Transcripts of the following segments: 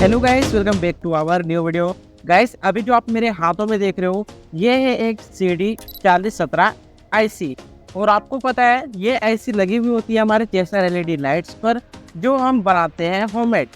Hello guys, welcome back to our new video. Guys, अभी जो आप मेरे हाथों में देख रहे हो ये है एक CD 4017 IC। और आपको पता है ये IC लगी हुई होती है हमारे चेसर LED लाइट्स पर, जो हम बनाते हैं होममेड।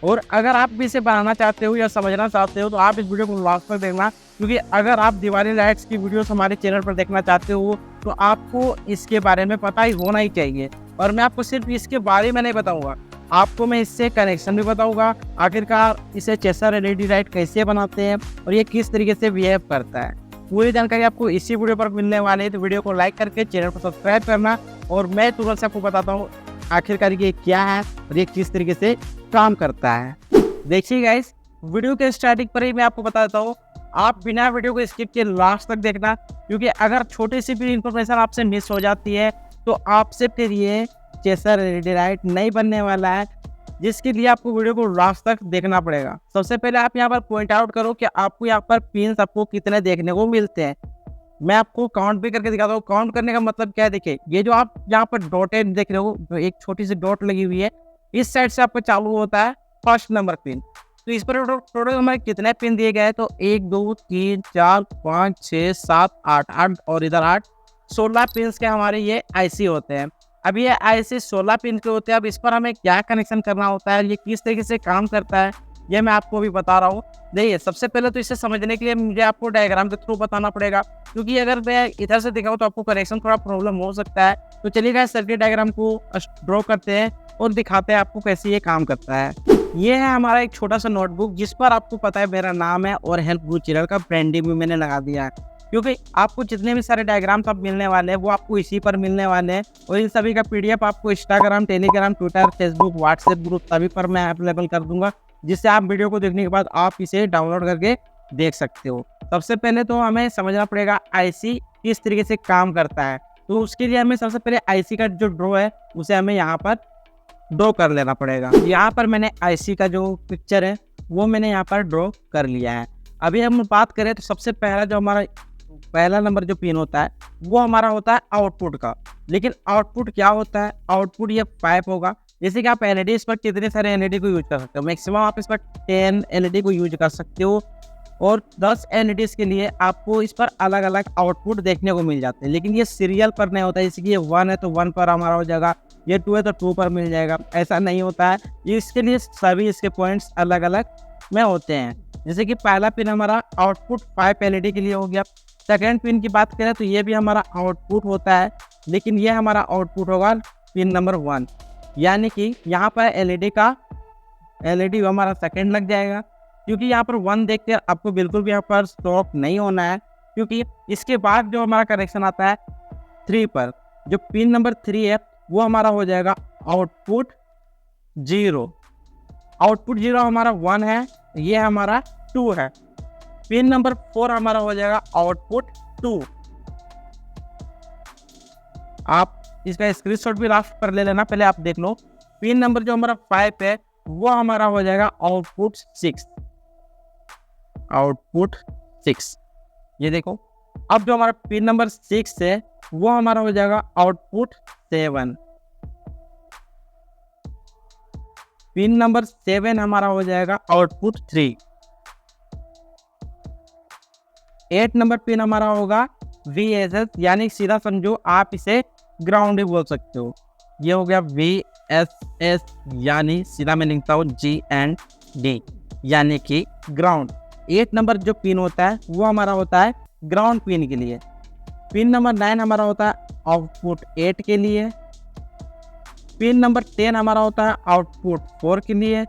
और अगर आप भी इसे बनाना चाहते हो या समझना चाहते हो तो आप इस वीडियो को लास्ट तक देखना, क्योंकि अगर आप दिवाली लाइट्स की वीडियोस हमारे चैनल पर देखना चाहते हो तो आपको इसके बारे में पता ही होना ही चाहिए। और मैं आपको सिर्फ इसके बारे में नहीं बताऊंगा, आपको मैं इससे कनेक्शन भी बताऊंगा, आखिरकार इसे चेसर LED लाइट कैसे बनाते हैं और ये किस तरीके से बिहेव करता है। पूरी जानकारी आपको इसी वीडियो पर मिलने वाली है, तो वीडियो को लाइक करके चैनल को सब्सक्राइब करना। और मैं तुरंत से आपको बताता हूँ आखिरकार ये क्या है और ये किस तरीके से काम करता है। देखिए गाइस, वीडियो के स्टार्टिंग पर ही मैं आपको बताता हूँ, आप बिना वीडियो को स्किप किए लास्ट तक देखना, क्योंकि अगर छोटी सी भी इंफॉर्मेशन आपसे मिस हो जाती है तो आपसे फिर ये चेसर LED लाइट नहीं बनने वाला है, जिसके लिए आपको वीडियो को लास्ट तक देखना पड़ेगा। सबसे पहले आप यहाँ पर पॉइंट आउट करो कि आपको यहाँ पर पिन्स आपको कितने देखने को मिलते हैं। मैं आपको काउंट भी करके दिखाता हूँ। काउंट करने का मतलब क्या है, देखिए ये जो आप यहाँ पर डॉटेड देख रहे हो, जो एक छोटी सी डॉट लगी हुई है, इस साइड से आपको चालू होता है फर्स्ट नंबर पिन। तो इस पर टोटल हमारे कितने पिन दिए गए हैं, तो 1 2 3 4 5 6 7 8 और इधर 8, 16 पिन के हमारे ये IC होते हैं। अब ये IC 16 पिन के होते हैं। अब इस पर हमें क्या कनेक्शन करना होता है, ये किस तरीके से काम करता है, ये मैं आपको अभी बता रहा हूँ। देखिए, सबसे पहले तो इसे समझने के लिए मुझे आपको डायग्राम के थ्रू बताना पड़ेगा, क्योंकि अगर मैं इधर से दिखाऊँ तो आपको कनेक्शन थोड़ा प्रॉब्लम हो सकता है। तो चलिए गाइस, सर्किट डायग्राम को ड्रॉ करते हैं और दिखाते हैं आपको कैसे ये काम करता है। ये है हमारा एक छोटा सा नोटबुक, जिस पर आपको पता है मेरा नाम है और हेल्प गुरु चैनल का ब्रांडिंग भी मैंने लगा दिया है, क्योंकि आपको जितने भी सारे डायग्राम्स आप मिलने वाले हैं वो आपको इसी पर मिलने वाले हैं। और इन सभी का PDF आपको Instagram, Telegram, Twitter, Facebook, WhatsApp group सभी पर मैं अवेलेबल कर दूंगा, जिससे आप वीडियो को देखने के बाद आप इसे डाउनलोड करके देख सकते हो। सबसे पहले तो हमें समझना पड़ेगा IC किस तरीके से काम करता है। तो उसके लिए हमें सबसे पहले IC का जो ड्रॉ है उसे हमें यहाँ पर ड्रॉ कर लेना पड़ेगा। यहाँ पर मैंने IC का जो पिक्चर है वो मैंने यहाँ पर ड्रॉ कर लिया है। अभी हम बात करें तो सबसे पहला जो हमारा पहला नंबर जो पिन होता है वो हमारा होता है आउटपुट का। लेकिन आउटपुट क्या होता है, आउटपुट ये पाइप होगा। जैसे कि आप LEDs पर कितने सारे LED को यूज कर सकते हो, मैक्सिमम आप इस पर 10 LED को यूज कर सकते हो, और 10 LEDs के लिए आपको इस पर अलग अलग आउटपुट देखने को मिल जाते हैं। लेकिन ये सीरियल पर नहीं होता है, जैसे कि ये 1 है तो 1 पर हमारा हो जाएगा, ये 2 है तो 2 पर मिल जाएगा, ऐसा नहीं होता है। इसके लिए सभी इसके पॉइंट्स अलग अलग में होते हैं। जैसे कि पहला पिन हमारा आउटपुट 5 LED के लिए हो गया। सेकेंड पिन की बात करें तो ये भी हमारा आउटपुट होता है, लेकिन ये हमारा आउटपुट होगा पिन नंबर 1, यानी कि यहाँ पर LED हमारा सेकेंड लग जाएगा। क्योंकि यहाँ पर 1 देख कर आपको बिल्कुल भी यहाँ पर स्टॉप नहीं होना है, क्योंकि इसके बाद जो हमारा कनेक्शन आता है 3 पर, जो पिन नंबर 3 है वो हमारा हो जाएगा आउटपुट 0। आउटपुट 0 हमारा 1 है, ये हमारा 2 है। पिन नंबर 4 हमारा हो जाएगा आउटपुट 2। आप इसका स्क्रीनशॉट भी लास्ट पर ले लेना, पहले आप देख लो। पिन नंबर जो हमारा 5 है वो हमारा हो जाएगा आउटपुट 6। आउटपुट 6, ये देखो। अब जो हमारा पिन नंबर 6 है वो हमारा हो जाएगा आउटपुट 7। पिन नंबर 7 हमारा हो जाएगा आउटपुट 3। 8 नंबर पिन हमारा होगा VSS, यानी सीधा समझो आप इसे ग्राउंड भी बोल सकते हो। ये हो गया VSS, यानी सीधा मैं लिखता हूँ GND, यानी कि ग्राउंड। 8 नंबर जो पिन होता है वो हमारा होता है ग्राउंड पिन के लिए। पिन नंबर 9 हमारा होता है आउटपुट 8 के लिए। पिन नंबर 10 हमारा होता है आउटपुट 4 के लिए।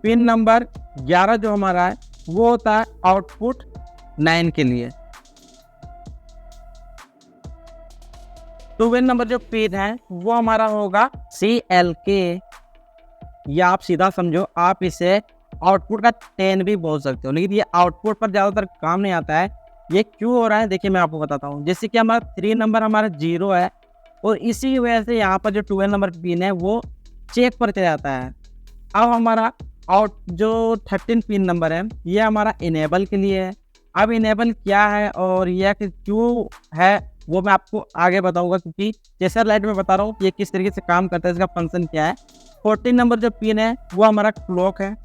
पिन नंबर 11 जो हमारा है वो होता है आउटपुट 9 के लिए। 12 नंबर जो पिन है वो हमारा होगा CLK, या आप सीधा समझो आप इसे आउटपुट का 10 भी बोल सकते हो, लेकिन ये आउटपुट पर ज़्यादातर काम नहीं आता है। ये क्यों हो रहा है, देखिए मैं आपको बताता हूँ। जैसे कि हमारा 3 नंबर हमारा 0 है, और इसी वजह से यहाँ पर जो 12 नंबर पिन है वो चेक पर चला जाता है। अब हमारा जो 13 पिन नंबर है ये हमारा इनेबल के लिए है। अब इनेबल क्या है और यह क्यों है वो मैं आपको आगे बताऊंगा, क्योंकि चेसर लाइट में बता रहा हूँ ये किस तरीके से काम करता है, इसका फंक्शन क्या है। 14 नंबर जो पिन है वो हमारा क्लॉक है।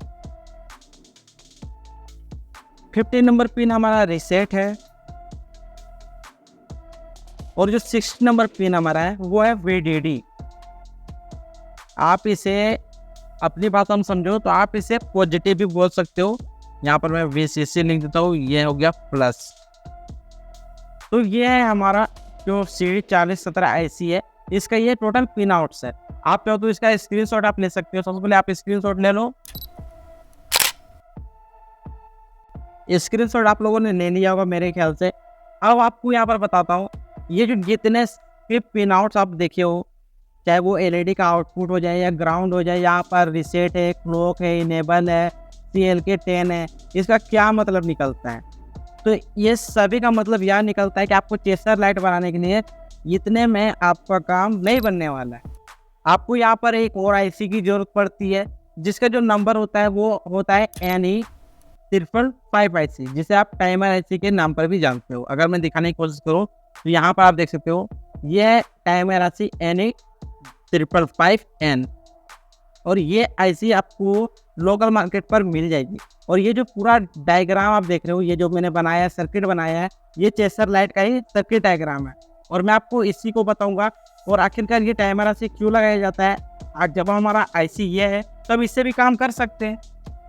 15 नंबर पिन हमारा रीसेट है। और जो 6 नंबर पिन हमारा है वो है VDD। आप इसे अपनी भाषा में समझो तो आप इसे पॉजिटिव भी बोल सकते हो। यहाँ पर मैं VCC लिख देता हूँ, ये हो गया प्लस। तो ये है हमारा जो CD4017 IC है, इसका ये टोटल पिन आउट्स है। आप चाहो तो इसका स्क्रीनशॉट आप ले सकते हो। सबसे पहले आप स्क्रीनशॉट ले लो। स्क्रीनशॉट आप लोगों ने ले लिया होगा मेरे ख्याल से। अब आपको यहाँ पर बताता हूँ, ये जो जितने पिन आउट्स आप देखे हो, चाहे वो LED का आउटपुट हो जाए या ग्राउंड हो जाए, यहाँ पर रीसेट है, क्लॉक है, इनेबल है, CLK10 है, इसका क्या मतलब निकलता है? तो ये सभी का मतलब यह निकलता है कि आपको चेसर लाइट बनाने के लिए इतने में आपका काम नहीं बनने वाला है। आपको यहाँ पर एक और IC की जरूरत पड़ती है, जिसका जो नंबर होता है वो होता है NE555 IC, जिसे आप टाइमर IC के नाम पर भी जानते हो। अगर मैं दिखाने की कोशिश करूँ तो यहाँ पर आप देख सकते हो, यह टाइमर IC NE555N, और ये IC आपको लोकल मार्केट पर मिल जाएगी। और ये जो पूरा डायग्राम आप देख रहे हो, ये जो मैंने बनाया है, सर्किट बनाया है, ये चेसर लाइट का ही सर्किट डायग्राम है। और मैं आपको इसी को बताऊंगा। और आखिरकार ये टाइमर IC क्यों लगाया जाता है, आज जब हमारा IC ये है तब इससे भी काम कर सकते हैं,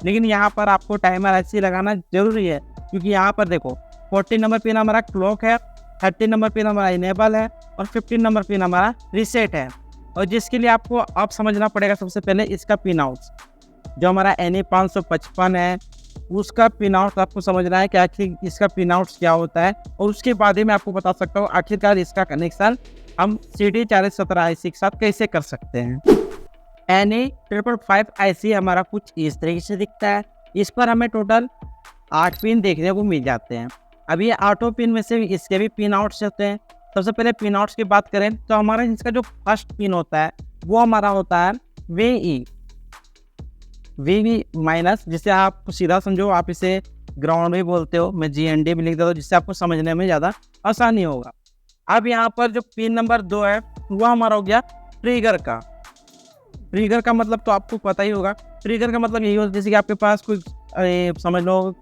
लेकिन यहाँ पर आपको टाइमर IC लगाना जरूरी है, क्योंकि यहाँ पर देखो 14 नंबर पिन हमारा क्लॉक है, 13 नंबर पिन हमारा इनेबल है, और 15 नंबर पिन हमारा रीसेट है। और जिसके लिए आपको अब समझना पड़ेगा सबसे पहले इसका पिन आउट्स, जो हमारा NE555 है उसका पिन आउट आपको समझना है कि आखिर इसका पिन आउट्स क्या होता है। और उसके बाद ही मैं आपको बता सकता हूँ आखिरकार इसका कनेक्शन हम CD4017 IC के साथ कैसे कर सकते हैं। NE555 IC हमारा कुछ इस तरीके से दिखता है। इस पर हमें टोटल 8 पिन देखने को मिल जाते हैं। अब ये 8 पिन में से इसके भी पिन आउट्स होते हैं। सबसे पहले पिन आउट्स की बात करें तो हमारा इसका जो फर्स्ट पिन होता है वो हमारा होता है VV माइनस, जिसे आप सीधा समझो, आप इसे ग्राउंड भी बोलते हो, मैं GND भी लिख देता हूँ, जिससे आपको समझने में ज़्यादा आसानी होगा। अब यहाँ पर जो पिन नंबर 2 है वो हमारा हो गया ट्रिगर का। ट्रिगर का मतलब तो आपको पता ही होगा। ट्रिगर का मतलब यही होता है जैसे कि आपके पास कोई समझ लो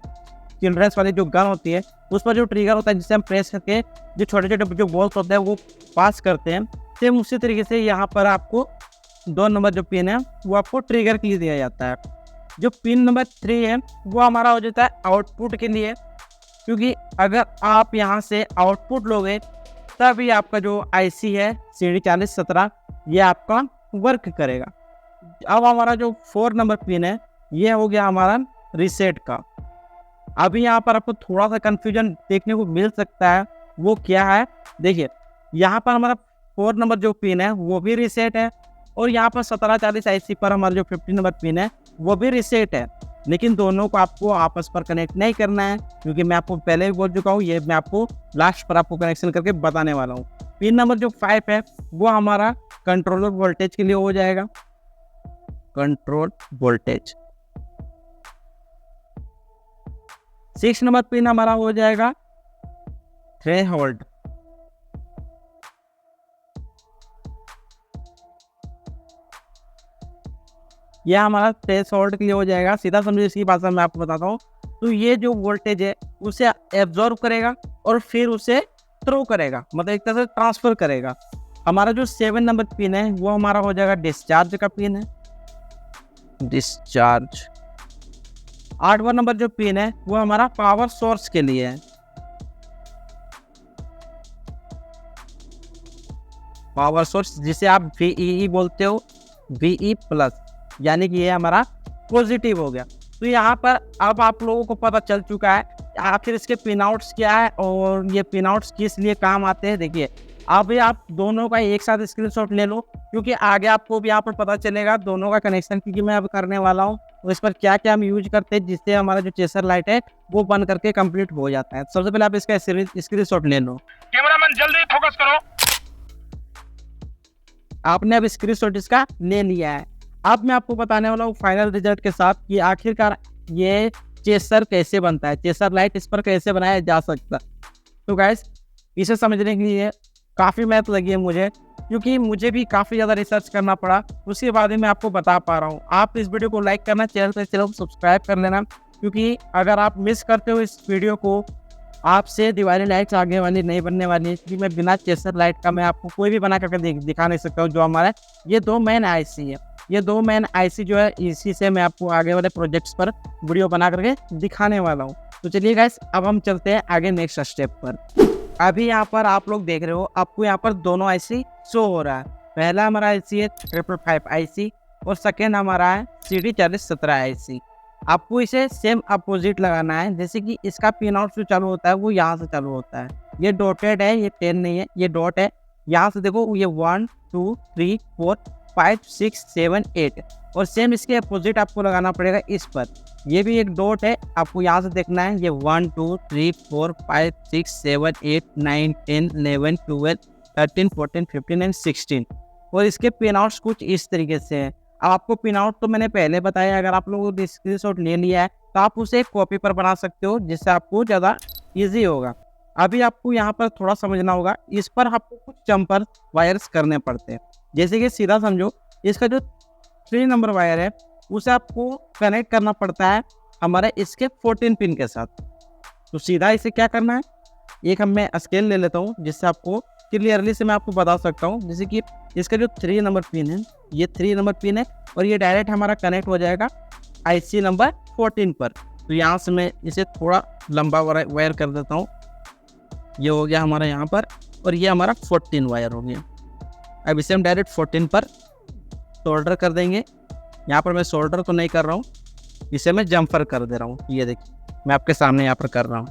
चिल्ड्रंस वाली जो गन होती है, उस पर जो ट्रिगर होता है जिससे हम प्रेस करके जो छोटे छोटे जो बॉल्स होते हैं वो पास करते हैं, सेम उसी तरीके से यहाँ पर आपको 2 नंबर जो पिन है वो आपको ट्रिगर के लिए दिया जाता है। जो पिन नंबर 3 है वो हमारा हो जाता है आउटपुट के लिए, क्योंकि अगर आप यहाँ से आउटपुट लोगे तभी आपका जो IC है CD4017 ये आपका वर्क करेगा। अब हमारा जो 4 नंबर पिन है ये हो गया हमारा रीसेट का। अभी यहाँ पर आपको थोड़ा सा कंफ्यूजन देखने को मिल सकता है, वो क्या है, देखिए यहाँ पर हमारा 4 नंबर जो पिन है वो भी रीसेट है, और यहाँ पर 1740 IC पर हमारा जो 15 नंबर पिन है वो भी रीसेट है। लेकिन दोनों को आपको आपस पर कनेक्ट नहीं करना है, क्योंकि मैं आपको पहले भी बोल चुका हूँ, ये मैं आपको लास्ट पर आपको कनेक्शन करके बताने वाला हूँ। पिन नंबर जो 5 है वो हमारा कंट्रोलर वोल्टेज के लिए हो जाएगा, कंट्रोल वोल्टेज। 6 नंबर पिन हमारा हो जाएगा थ्रेशोल्ड। यह हमारा थ्रेशोल्ड के लिए हो जाएगा। सीधा समझिए, इसकी भाषा में आपको बताता हूँ। तो ये जो वोल्टेज है उसे एब्जॉर्ब करेगा और फिर उसे थ्रो करेगा, मतलब एक तरह से ट्रांसफर करेगा। हमारा जो 7 नंबर पिन है वो हमारा हो जाएगा डिस्चार्ज का पिन है, डिस्चार्ज। 8वां नंबर जो पिन है वो हमारा पावर सोर्स के लिए है, पावर सोर्स, जिसे आप VEE बोलते हो, VE प्लस, यानी कि ये हमारा पॉजिटिव हो गया। तो यहाँ पर अब आप लोगों को पता चल चुका है आखिर इसके पिन आउट्स क्या है और ये पिन आउट्स किस लिए काम आते हैं। देखिए अभी आप दोनों का एक साथ स्क्रीनशॉट ले लो, क्योंकि आगे आपको भी यहाँ पर पता चलेगा दोनों का कनेक्शन, क्योंकि मैं अब करने वाला हूँ तो इस पर क्या क्या हम यूज करते हैं जिससे हमारा जो चेसर लाइट है वो बन करके कंप्लीट हो जाता है। सबसे पहले आप इसका स्क्रीनशॉट ले लो। कैमरामैन जल्दी फोकस करो। आपने अब स्क्रीनशॉट इसका ले लिया है। अब मैं आपको बताने वाला हूँ फाइनल रिजल्ट के साथ कि आखिरकार ये चेसर कैसे बनता है, चेसर लाइट इस पर कैसे बनाया जा सकता है। तो गाइस इसे समझने के लिए काफ़ी मेहनत लगी है मुझे, क्योंकि मुझे भी काफ़ी ज़्यादा रिसर्च करना पड़ा, उसके बाद ही मैं आपको बता पा रहा हूँ। आप इस वीडियो को लाइक करना, चैनल को सब्सक्राइब कर लेना, क्योंकि अगर आप मिस करते हो इस वीडियो को, आपसे दिवाली लाइट्स आगे वाली नहीं बनने वाली है, क्योंकि मैं बिना चेसर लाइट का मैं आपको कोई भी बना करके दिखा नहीं सकता हूँ। जो हमारा ये 2 मेन आईसी है, ये 2 मेन आईसी जो है, इसी से मैं आपको आगे वाले प्रोजेक्ट्स पर वीडियो बना करके दिखाने वाला हूँ। तो चलिए गाइस, अब हम चलते हैं आगे नेक्स्ट स्टेप पर। अभी यहाँ पर आप लोग देख रहे हो, आपको यहाँ पर दोनों आईसी शो हो रहा है। पहला हमारा आईसी है 555 आईसी और सेकेंड हमारा है CD4017 आईसी। आपको इसे सेम अपोजिट लगाना है, जैसे कि इसका पिन आउट जो चालू होता है वो यहाँ से चालू होता है। ये डॉटेड है, ये 10 नहीं है, ये डॉट है। यहाँ से देखो, ये 1 2 3 4 5 6 7 8 और सेम इसके अपोजिट आपको लगाना पड़ेगा इस पर। ये भी एक डॉट है, आपको यहाँ से देखना है। ये 1 2 3 4 5 6 7 8 9 10 11 12 13 14 15 एंड 16 और इसके पिन आउट्स कुछ इस तरीके से है। अब आपको पिन आउट तो मैंने पहले बताया, अगर आप लोगों ने स्क्रीनशॉट ले लिया है तो आप उसे कॉपी पर बना सकते हो, जिससे आपको ज़्यादा ईजी होगा। अभी आपको यहाँ पर थोड़ा समझना होगा, इस पर आपको कुछ जम्पर वायर्स करने पड़ते हैं। जैसे कि सीधा समझो, इसका जो 3 नंबर वायर है उसे आपको कनेक्ट करना पड़ता है हमारे इसके 14 पिन के साथ। तो सीधा इसे क्या करना है, एक मैं स्केल ले लेता हूँ, जिससे आपको क्लियरली से मैं आपको बता सकता हूँ। जैसे कि इसका जो 3 नंबर पिन है, ये 3 नंबर पिन है और ये डायरेक्ट हमारा कनेक्ट हो जाएगा आईसी नंबर 14 पर। तो यहाँ से मैं इसे थोड़ा लंबा वायर कर देता हूँ। ये हो गया हमारा यहाँ पर और ये हमारा 14 वायर हो गया। अब इसे हम डायरेक्ट 14 पर सोल्डर कर देंगे। यहाँ पर मैं सोल्डर तो नहीं कर रहा हूँ, इसे मैं जम्पर कर दे रहा हूँ। ये देखिए, मैं आपके सामने यहाँ पर कर रहा हूँ।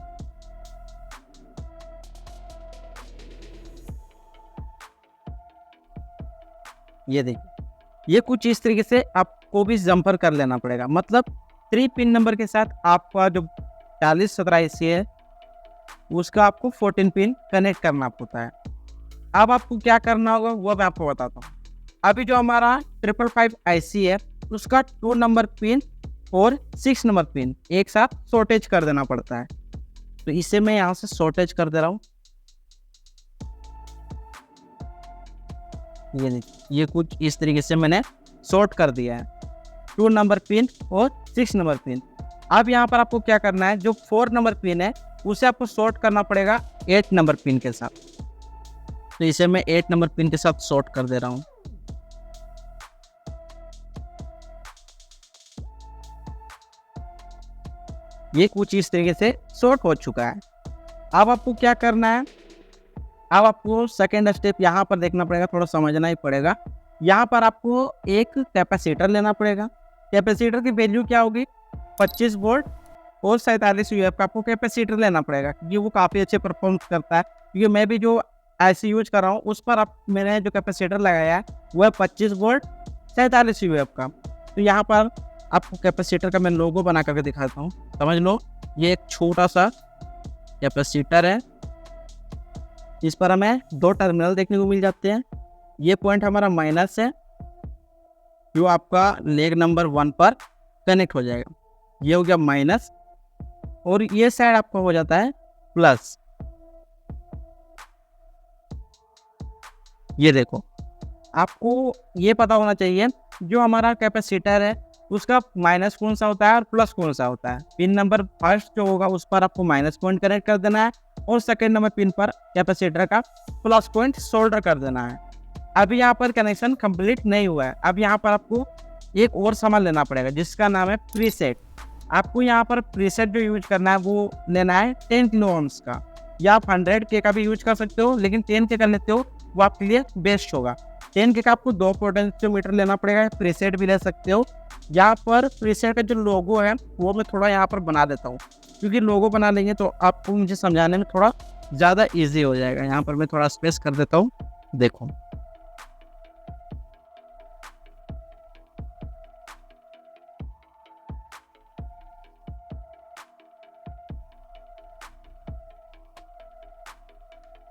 ये देखिए, ये कुछ इस तरीके से आपको भी जम्पर कर लेना पड़ेगा। मतलब 3 पिन नंबर के साथ आपका जो 4017 आईसी है उसका आपको 14 पिन कनेक्ट करना होता है। अब आपको क्या करना होगा वो मैं आपको बताता हूँ। अभी जो हमारा 555 आईसी है उसका 2 नंबर पिन और 6 नंबर पिन एक साथ शॉर्टेज कर देना पड़ता है। तो इसे मैं यहाँ से शॉर्टेज कर दे रहा हूँ। ये देखिए, ये कुछ इस तरीके से मैंने शॉर्ट कर दिया है 2 नंबर पिन और 6 नंबर पिन। अब यहाँ पर आपको क्या करना है, जो 4 नंबर पिन है उसे आपको शॉर्ट करना पड़ेगा 8 नंबर पिन के साथ। तो इसे मैं 8 नंबर पिन के साथ शॉर्ट कर दे रहा हूँ। ये कुछ इस तरीके से शॉर्ट हो चुका है। अब आपको क्या करना है, अब आपको सेकेंड स्टेप यहाँ पर देखना पड़ेगा, थोड़ा समझना ही पड़ेगा। यहाँ पर आपको एक कैपेसिटर लेना पड़ेगा। कैपेसिटर की वैल्यू क्या होगी, 25 वोल्ट और 47 यूएफ का आपको कैपेसिटर लेना पड़ेगा, क्योंकि वो काफ़ी अच्छे परफॉर्म करता है। क्योंकि मैं भी जो आईसी यूज कर रहा हूँ उस पर मैंने जो कैपेसिटर लगाया है वो है 25 वोल्ट 47 यूएफ का। तो यहाँ पर आपको कैपेसिटर का मैं लोगो बना करके दिखाता हूँ, समझ लो। ये एक छोटा सा कैपेसिटर है, इस पर हमें 2 टर्मिनल देखने को मिल जाते हैं। ये पॉइंट हमारा माइनस है जो आपका लेग नंबर 1 पर कनेक्ट हो जाएगा। ये हो गया माइनस और ये साइड आपका हो जाता है प्लस। ये देखो, आपको ये पता होना चाहिए जो हमारा कैपेसिटर है उसका माइनस कौन सा होता है और प्लस कौन सा होता है। पिन नंबर फर्स्ट जो होगा उस पर आपको माइनस पॉइंट कनेक्ट कर देना है और सेकेंड नंबर पिन पर कैपेसिटर का प्लस पॉइंट सोल्डर कर देना है। अभी यहाँ पर कनेक्शन कंप्लीट नहीं हुआ है। अब यहाँ पर आपको एक और सामान लेना पड़ेगा जिसका नाम है प्रीसेट। आपको यहाँ पर प्रीसेट जो यूज करना है वो लेना है 10 किलो ओम्स का, या आप 100K का भी यूज कर सकते हो, लेकिन 10K का लेते हो वो आपके लिए बेस्ट होगा। 10K का आपको 2 पोटेंशियोमीटर लेना पड़ेगा। प्रीसेट भी ले सकते हो। यहाँ पर प्रीसेट का जो लोगो है वो मैं थोड़ा यहाँ पर बना देता हूँ, क्योंकि लोगो बना लेंगे तो आपको मुझे समझाने में थोड़ा ज़्यादा ईजी हो जाएगा। यहाँ पर मैं थोड़ा स्पेस कर देता हूँ, देखो।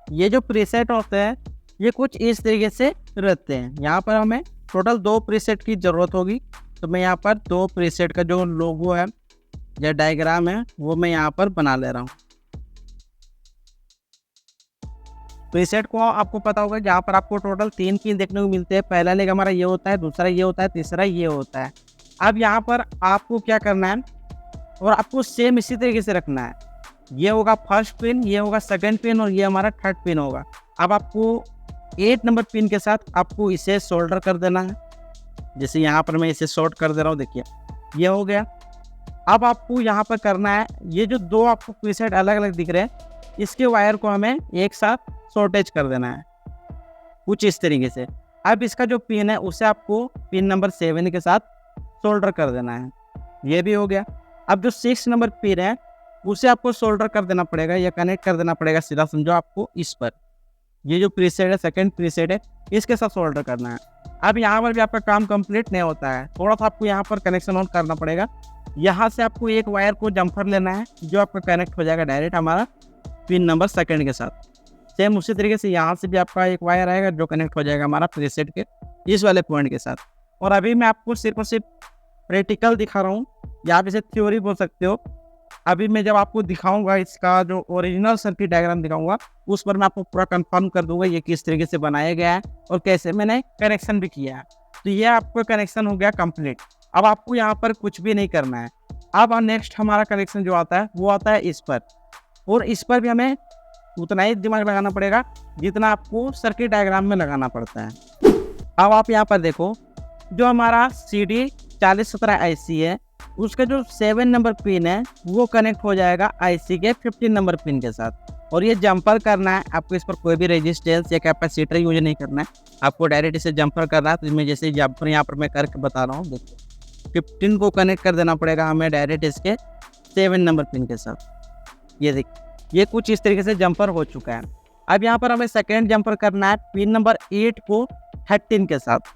ये जो प्रीसेट होते हैं ये कुछ इस तरीके से रहते हैं। यहाँ पर हमें टोटल 2 प्रीसेट की ज़रूरत होगी, तो मैं यहाँ पर 2 प्रीसेट का जो लोगो है या डायग्राम है वो मैं यहाँ पर बना ले रहा हूँ। प्रीसेट को आपको पता होगा, जहाँ पर आपको टोटल 3 पिन देखने को मिलते हैं। पहला लेग हमारा ये होता है, दूसरा ये होता है, तीसरा ये होता है। अब यहाँ पर आपको क्या करना है, और आपको सेम इसी तरीके से रखना है। ये होगा फर्स्ट पिन, ये होगा सेकंड पिन, और ये हमारा थर्ड पिन होगा। अब आपको 8 नंबर पिन के साथ आपको इसे सोल्डर कर देना है। जैसे यहाँ पर मैं इसे शॉर्ट कर दे रहा हूँ, देखिए ये हो गया। अब आपको यहाँ पर करना है, ये जो दो आपको प्रीसेट अलग अलग दिख रहे हैं, इसके वायर को हमें एक साथ शॉर्टेज कर देना है कुछ इस तरीके से। अब इसका जो पिन है उसे आपको पिन नंबर 7 के साथ सोल्डर कर देना है। ये भी हो गया। अब जो 6 नंबर पिन है उसे आपको सोल्डर कर देना पड़ेगा, या कनेक्ट कर देना पड़ेगा, सीधा समझो आपको इस पर। ये जो प्रीसेट है, सेकंड प्रीसेट है, इसके साथ सोल्डर करना है। अब यहाँ पर भी आपका काम कंप्लीट नहीं होता है, थोड़ा सा आपको यहाँ पर कनेक्शन ऑन करना पड़ेगा। यहाँ से आपको एक वायर को जम्फर लेना है, जो आपका कनेक्ट हो जाएगा डायरेक्ट हमारा पिन नंबर सेकंड के साथ। सेम उसी तरीके से यहाँ से भी आपका एक वायर आएगा, जो कनेक्ट हो जाएगा हमारा प्रीसेट के इस वाले पॉइंट के साथ। और अभी मैं आपको सिर्फ और सिर्फ प्रैक्टिकल दिखा रहा हूँ, या आप इसे थ्योरी बोल सकते हो। अभी मैं जब आपको दिखाऊंगा, इसका जो ओरिजिनल सर्किट डायग्राम दिखाऊंगा, उस पर मैं आपको पूरा कंफर्म कर दूंगा ये किस तरीके से बनाया गया है और कैसे मैंने कनेक्शन भी किया है। तो ये आपको कनेक्शन हो गया कंप्लीट। अब आपको यहाँ पर कुछ भी नहीं करना है। अब नेक्स्ट हमारा कनेक्शन जो आता है वो आता है इस पर, और इस पर भी हमें उतना ही दिमाग लगाना पड़ेगा जितना आपको सर्किट डायग्राम में लगाना पड़ता है। अब आप यहाँ पर देखो, जो हमारा CD 4017 IC है, उसका जो 7 नंबर पिन है वो कनेक्ट हो जाएगा IC के 15 नंबर पिन के साथ। और ये जंपर करना है आपको, इस पर कोई भी रेजिस्टेंस या कैपेसिटर यूज नहीं करना है, आपको डायरेक्ट इसे जंपर करना है। तो इसमें जैसे जंपर यहाँ पर मैं करके बता रहा हूँ, देखो 15 को कनेक्ट कर देना पड़ेगा हमें डायरेक्ट इसके 7 नंबर पिन के साथ। ये देखिए, ये कुछ इस तरीके से जंपर हो चुका है। अब यहाँ पर हमें सेकेंड जंपर करना है पिन नंबर 8 को 13 के साथ।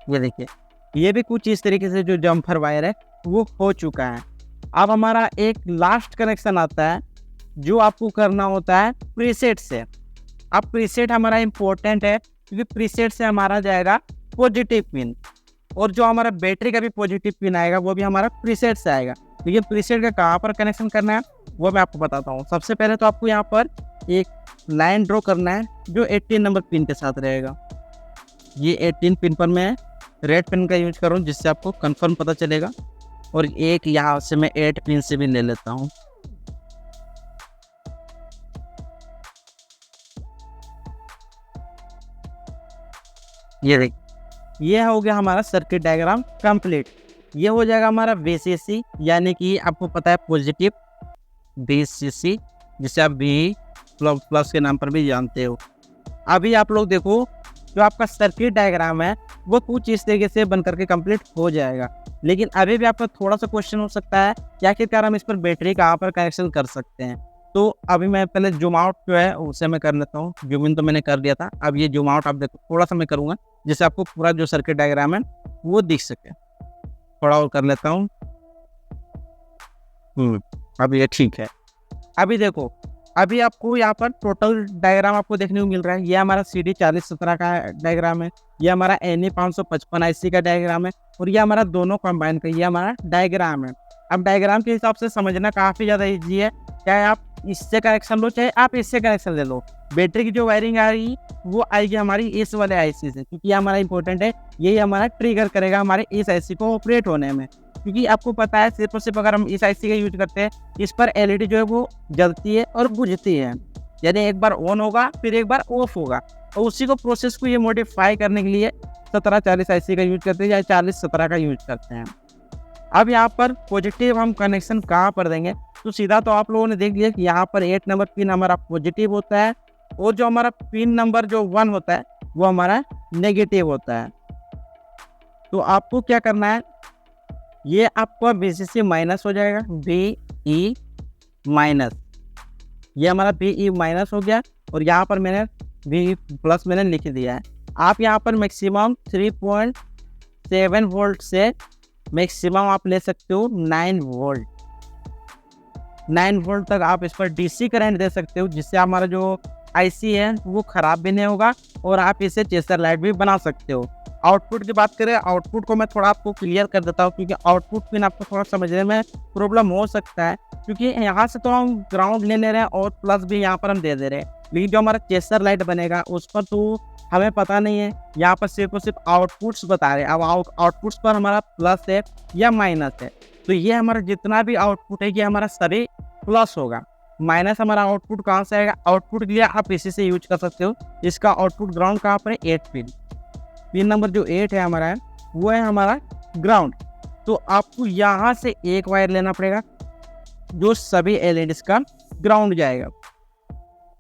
ये देखिए, ये भी कुछ इस तरीके से जो जंपर वायर है वो हो चुका है। अब हमारा एक लास्ट कनेक्शन आता है, जो आपको करना होता है प्रीसेट से। अब प्रीसेट हमारा इम्पोर्टेंट है, क्योंकि प्रीसेट से हमारा जाएगा पॉजिटिव पिन, और जो हमारा बैटरी का भी पॉजिटिव पिन आएगा वो भी हमारा प्रीसेट से आएगा। लेकिन प्रीसेट का कहाँ पर कनेक्शन करना है वो मैं आपको बताता हूँ। सबसे पहले तो आपको यहाँ पर एक लाइन ड्रॉ करना है, जो 18 नंबर पिन के साथ रहेगा। ये 18 पिन पर मैं रेड पेन का यूज कर रहा हूँ, जिससे आपको कंफर्म पता चलेगा। और एक यहाँ से मैं 8 पिन से भी ले लेता हूँ। ये देख, ये हो गया हमारा सर्किट डायग्राम कंप्लीट। ये हो जाएगा हमारा VCC, यानी कि आपको पता है पॉजिटिव VCC, जिसे आप V प्लस के नाम पर भी जानते हो। अभी आप लोग देखो, जो आपका सर्किट डायग्राम है वो कुछ इस तरीके से बन करके कंप्लीट हो जाएगा। लेकिन अभी भी आपका थोड़ा सा क्वेश्चन हो सकता है कि आखिरकार हम इस पर बैटरी कहाँ पर कनेक्शन कर सकते हैं। तो अभी मैं पहले जूम आउट जो है उसे मैं कर लेता हूँ। जूम इन तो मैंने कर दिया था, अब ये जूम आउट आप देखो थोड़ा सा मैं करूँगा, जिससे आपको पूरा जो सर्किट डायग्राम है वो दिख सके। थोड़ा और कर लेता हूँ। अब ये ठीक है। अभी देखो, अभी आपको यहाँ पर टोटल डायग्राम आपको देखने को मिल रहा है। ये हमारा CD 4017 का डायग्राम है, ये हमारा NE 555 IC का डायग्राम है, और ये हमारा दोनों कंबाइन का ये हमारा डायग्राम है। अब डायग्राम के हिसाब से समझना काफ़ी ज़्यादा ईजी है। चाहे आप इससे कनेक्शन लो, चाहे आप इससे कनेक्शन ले लो, बैटरी की जो वायरिंग आ रही वो आएगी हमारी इस वाले IC से, क्योंकि ये हमारा इंपॉर्टेंट है। यही हमारा ट्रिगर करेगा हमारे इस IC को ऑपरेट होने में। क्योंकि आपको पता है, सिर्फ और सिर्फ अगर हम इस IC का यूज करते हैं, इस पर LED जो है वो जलती है और बुझती है, यानी एक बार ऑन होगा फिर एक बार ऑफ होगा। और उसी को प्रोसेस को ये मॉडिफाई करने के लिए 1740 IC का यूज करते हैं, या 4017 का यूज करते हैं। अब यहाँ पर पॉजिटिव हम कनेक्शन कहाँ पर देंगे, तो सीधा तो आप लोगों ने देख लिया कि यहाँ पर 8 नंबर पिन हमारा पॉजिटिव होता है, और जो हमारा पिन नंबर जो 1 होता है वो हमारा नेगेटिव होता है। तो आपको क्या करना है, ये आपका VCC माइनस हो जाएगा, VE माइनस, ये हमारा VE माइनस हो गया, और यहाँ पर मैंने VE प्लस मैंने लिख दिया है। आप यहाँ पर मैक्सिमम 3.7 वोल्ट से मैक्सिमम आप ले सकते हो 9 वोल्ट। 9 वोल्ट तक आप इस पर DC करंट दे सकते हो, जिससे हमारा जो IC है वो ख़राब भी नहीं होगा, और आप इसे चेसर लाइट भी बना सकते हो। आउटपुट की बात करें, आउटपुट को मैं थोड़ा आपको क्लियर कर देता हूँ, क्योंकि आउटपुट पिन आपको थोड़ा समझने में प्रॉब्लम हो सकता है, क्योंकि यहाँ से तो हम ग्राउंड ले ले रहे हैं और प्लस भी यहाँ पर हम दे दे रहे हैं, लेकिन जो हमारा चेस्टर लाइट बनेगा उस पर तो हमें पता नहीं है। यहाँ पर सिर्फ और सिर्फ आउटपुट्स बता रहे हैं। अब आउटपुट्स पर हमारा प्लस है या माइनस है, तो ये हमारा जितना भी आउटपुट है ये हमारा सभी प्लस होगा। माइनस हमारा आउटपुट कहाँ से आएगा? आउटपुट के लिए आप इसी से यूज कर सकते हो। इसका आउटपुट ग्राउंड कहाँ पर है? 8 पिन नंबर जो 8 है हमारा है, वो है हमारा ग्राउंड। तो आपको यहाँ से एक वायर लेना पड़ेगा जो सभी एलईडीज का ग्राउंड जाएगा।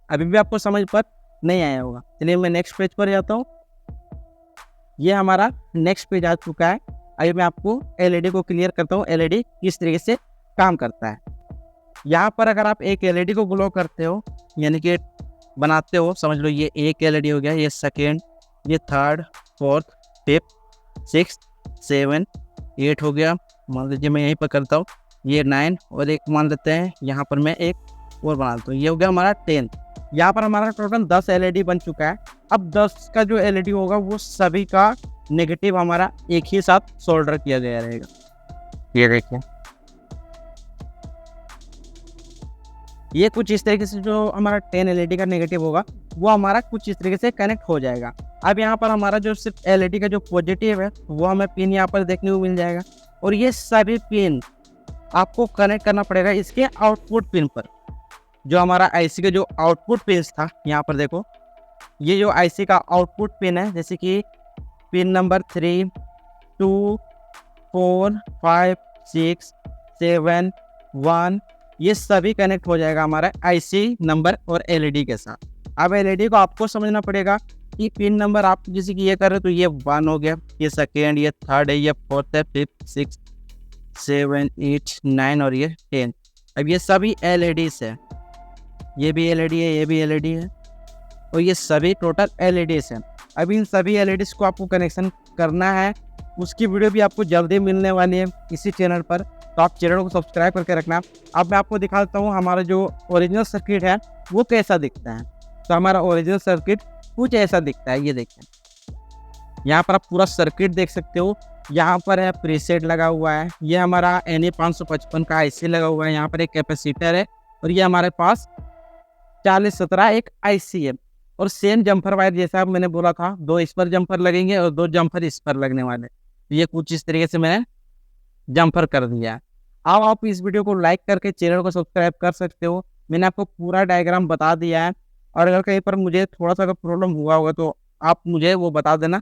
अभी भी आपको समझ पर नहीं आया होगा। चलिए मैं नेक्स्ट पेज पर जाता हूँ। ये हमारा नेक्स्ट पेज आ चुका है। अभी मैं आपको एलईडी को क्लियर करता हूँ, एलईडी किस तरीके से काम करता है। यहाँ पर अगर आप एक एलईडी को ग्लो करते हो, यानी कि बनाते हो, समझ लो ये एक एलईडी हो गया, ये सेकेंड, ये थर्ड, फोर्थ, फिफ्थ, सिक्स, 7, 8 हो गया। मान लीजिए मैं यहीं पर करता हूँ, ये 9 और एक मान लेते हैं यहाँ पर मैं एक और बना लेता हूँ, ये हो गया हमारा 10। यहाँ पर हमारा टोटल 10 एलईडी बन चुका है। अब 10 का जो एलईडी होगा वो सभी का नेगेटिव हमारा एक ही साथ सोल्डर किया गया रहेगा। ये देखिए, ये कुछ इस तरीके से जो हमारा 10 एलईडी का नेगेटिव होगा वो हमारा कुछ इस तरीके से कनेक्ट हो जाएगा। अब यहाँ पर हमारा जो सिर्फ एलईडी का जो पॉजिटिव है वो हमें पिन यहाँ पर देखने को मिल जाएगा, और ये सभी पिन आपको कनेक्ट करना पड़ेगा इसके आउटपुट पिन पर। जो हमारा आईसी का जो आउटपुट पिन था, यहाँ पर देखो, ये जो आईसी का आउटपुट पिन है, जैसे कि पिन नंबर 3, 2, 4, 5, 6, 7, 1, ये सभी कनेक्ट हो जाएगा हमारा आईसी नंबर और एलईडी के साथ। अब एलईडी को आपको समझना पड़ेगा कि पिन नंबर आप जैसे कि ये कर रहे हो तो ये 1 हो गया, ये सेकेंड, ये थर्ड है, ये फोर्थ है, फिफ्थ, 6, 7, 8, 9 और ये 10। अब ये सभी एलईडीज है, ये भी एलईडी है, ये भी एलईडी है, और ये सभी टोटल एलईडीज हैं। अब इन सभी एलईडीज को आपको कनेक्शन करना है, उसकी वीडियो भी आपको जल्दी मिलने वाली है इसी चैनल पर, तो आप चैनल को सब्सक्राइब करके रखना। अब मैं आपको दिखा देता हूँ हमारा जो ओरिजिनल सर्किट है वो कैसा दिखता है। तो हमारा ओरिजिनल सर्किट कुछ ऐसा दिखता है, ये देखिए, यहाँ पर आप पूरा सर्किट देख सकते हो। यहाँ पर है प्रीसेट लगा हुआ है, ये हमारा NA 555 का आईसी लगा हुआ है, यहाँ पर एक कैपेसिटर है, और ये हमारे पास 4017 एक आईसी है, और सेम जम्पर वायर जैसा मैंने बोला था, 2 इस पर जम्पर लगेंगे और 2 जम्पर इस पर लगने वाले। ये कुछ इस तरीके से मैंने जम्पर कर दिया। अब आप इस वीडियो को लाइक करके चैनल को सब्सक्राइब कर सकते हो। मैंने आपको पूरा डायग्राम बता दिया है, और अगर कहीं पर मुझे थोड़ा सा अगर प्रॉब्लम हुआ होगा तो आप मुझे वो बता देना,